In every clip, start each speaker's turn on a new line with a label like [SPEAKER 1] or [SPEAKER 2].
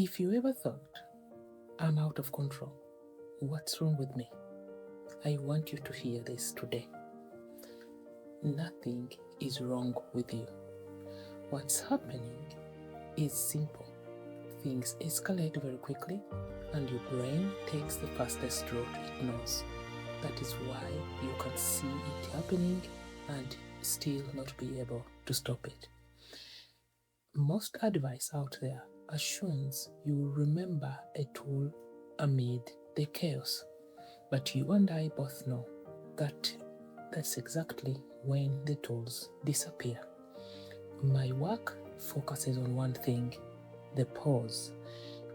[SPEAKER 1] If you ever thought, I'm out of control, what's wrong with me? I want you to hear this today. Nothing is wrong with you. What's happening is simple. Things escalate very quickly, and your brain takes the fastest route it knows. That is why you can see it happening and still not be able to stop it. Most advice out there assumes you will remember a tool amid the chaos, but you and I both know that that's exactly when the tools disappear. My work focuses on one thing: the pause,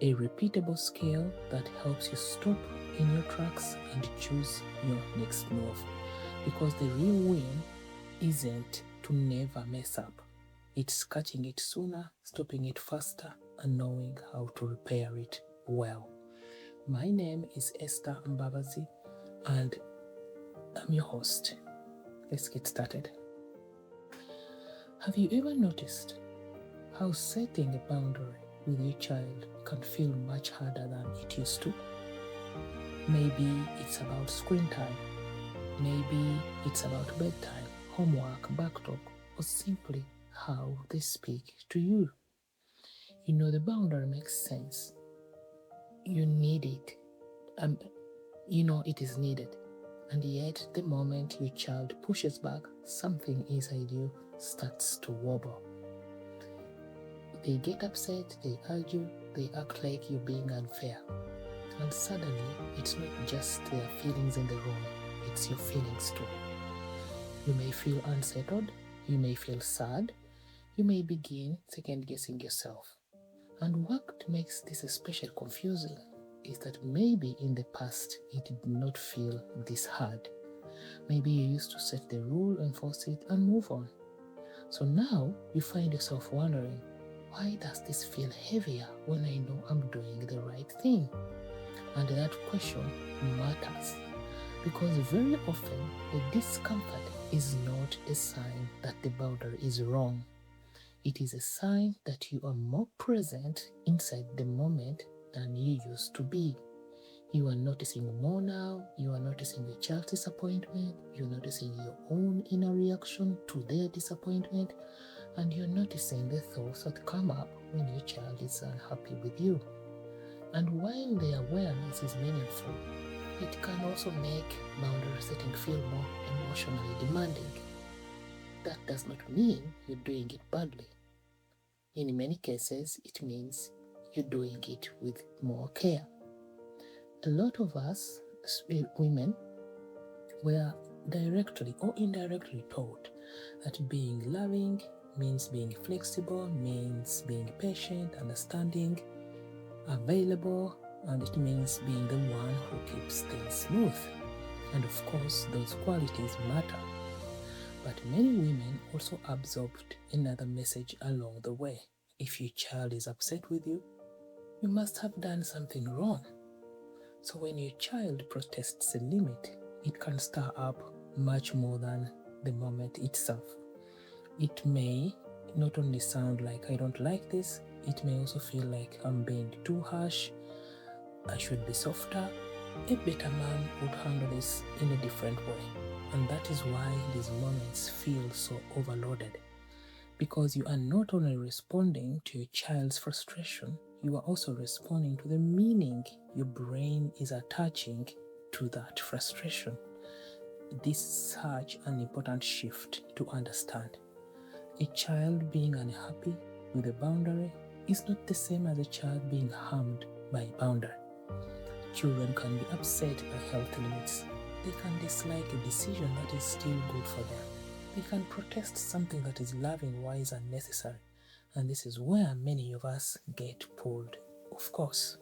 [SPEAKER 1] a repeatable skill that helps you stop in your tracks and choose your next move. Because the real win isn't to never mess up. It's catching it sooner, stopping it faster, and knowing how to repair it well. My name is Esther Mbabazi, and I'm your host. Let's get started. Have you ever noticed how setting a boundary with your child can feel much harder than it used to? Maybe it's about screen time. Maybe it's about bedtime, homework, backtalk, or simply how they speak to you. The boundary makes sense. You need it. It is needed. And yet, the moment your child pushes back, something inside you starts to wobble. They get upset, they argue, they act like you're being unfair. And suddenly, it's not just their feelings in the room, it's your feelings too. You may feel unsettled, you may feel sad, you may begin second-guessing yourself. And what makes this especially confusing is that maybe in the past it did not feel this hard. Maybe you used to set the rule, enforce it, and move on. So now you find yourself wondering, why does this feel heavier when I know I'm doing the right thing? And that question matters because very often the discomfort is not a sign that the boundary is wrong. It is a sign that you are more present inside the moment than you used to be. You are noticing more now, you are noticing your child's disappointment, you're noticing your own inner reaction to their disappointment, and you're noticing the thoughts that come up when your child is unhappy with you. And while the awareness is meaningful, it can also make boundary setting feel more emotionally demanding. That does not mean you're doing it badly. In many cases, it means you're doing it with more care. A lot of us, women, were directly or indirectly taught that being loving means being flexible, means being patient, understanding, available, and it means being the one who keeps things smooth. And of course, those qualities matter. But many women also absorbed another message along the way. If your child is upset with you, you must have done something wrong. So when your child protests a limit, it can stir up much more than the moment itself. It may not only sound like I don't like this, it may also feel like I'm being too harsh, I should be softer. A better mom would handle this in a different way. And that is why these moments feel so overloaded. Because you are not only responding to your child's frustration, you are also responding to the meaning your brain is attaching to that frustration. This is such an important shift to understand. A child being unhappy with a boundary is not the same as a child being harmed by a boundary. Children can be upset by health limits. They can dislike a decision that is still good for them. They can protest something that is loving, wise, and necessary. And this is where many of us get pulled off course.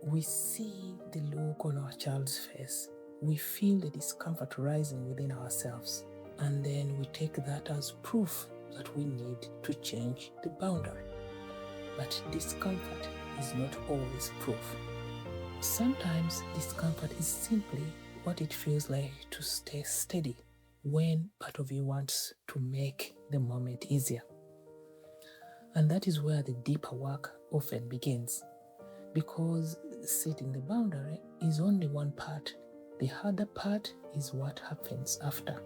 [SPEAKER 1] We see the look on our child's face. We feel the discomfort rising within ourselves. And then we take that as proof that we need to change the boundary. But discomfort is not always proof. Sometimes discomfort is simply what it feels like to stay steady when part of you wants to to make the moment easier. And that is where the deeper work often begins, because setting the boundary is only one part. The harder part is what happens after.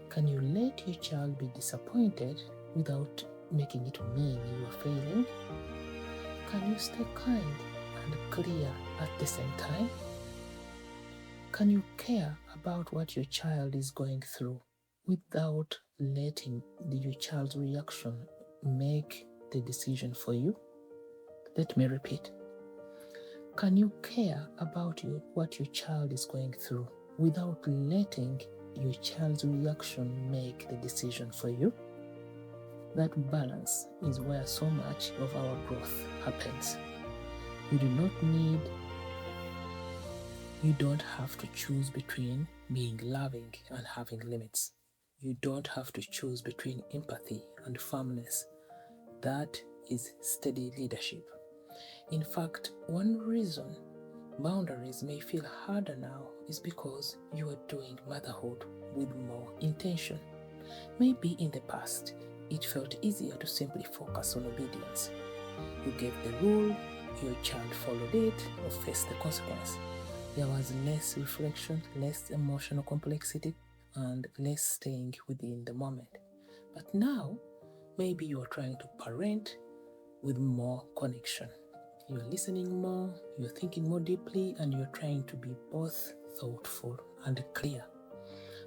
[SPEAKER 1] Can you let your child be disappointed without making it mean you are failing? Can you stay kind and clear at the same time? Can you care about what your child is going through without letting your child's reaction make the decision for you? Let me repeat. Can you care about what your child is going through without letting your child's reaction make the decision for you? That balance is where so much of our growth happens. You don't have to choose between being loving and having limits. You don't have to choose between empathy and firmness. That is steady leadership. In fact, one reason boundaries may feel harder now is because you are doing motherhood with more intention. Maybe in the past, it felt easier to simply focus on obedience. You gave the rule, your child followed it, or faced the consequence. There was less reflection, less emotional complexity, and less staying within the moment. But now, maybe you are trying to parent with more connection. You're listening more, you're thinking more deeply, and you're trying to be both thoughtful and clear.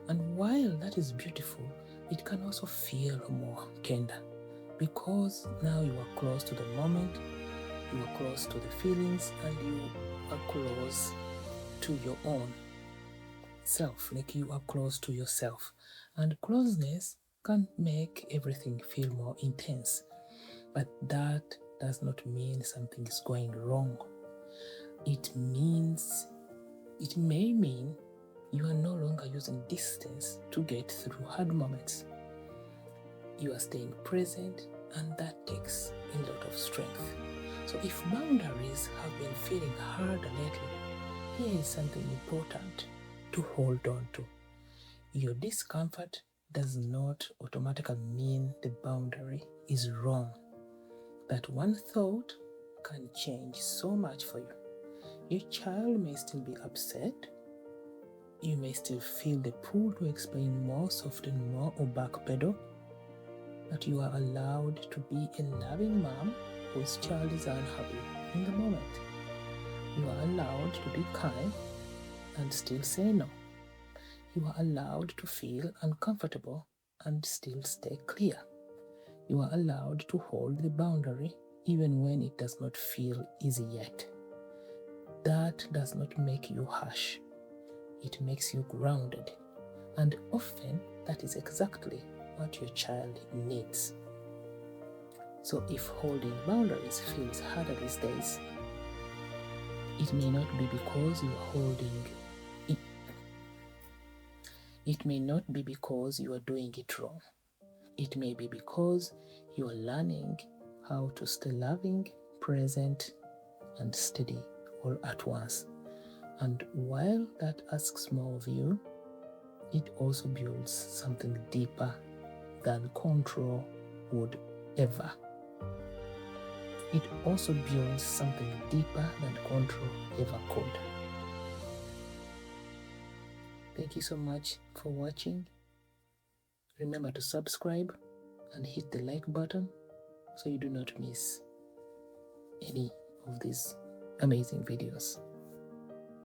[SPEAKER 1] And while that is beautiful, it can also feel more tender, because now you are close to the moment, you are close to the feelings, and you are close to your own self, like you are close to yourself. And closeness can make everything feel more intense, but that does not mean something is going wrong. It may mean you are no longer using distance to get through hard moments. You are staying present, and that takes a lot of strength. So if boundaries have been feeling hard lately, here is something important to hold on to. Your discomfort does not automatically mean the boundary is wrong. That one thought can change so much for you. Your child may still be upset. You may still feel the pull to explain more, soften more, or backpedal. But you are allowed to be a loving mom whose child is unhappy in the moment. You are allowed to be kind and still say no. You are allowed to feel uncomfortable and still stay clear. You are allowed to hold the boundary even when it does not feel easy yet. That does not make you harsh. It makes you grounded. And often that is exactly what your child needs. So if holding boundaries feels harder these days, it may not be because you are holding it. It may not be because you are doing it wrong. It may be because you are learning how to stay loving, present, and steady all at once. And while that asks more of you, it also builds something deeper than control would ever. It also builds something deeper than control ever could. Thank you so much for watching. Remember to subscribe and hit the like button so you do not miss any of these amazing videos.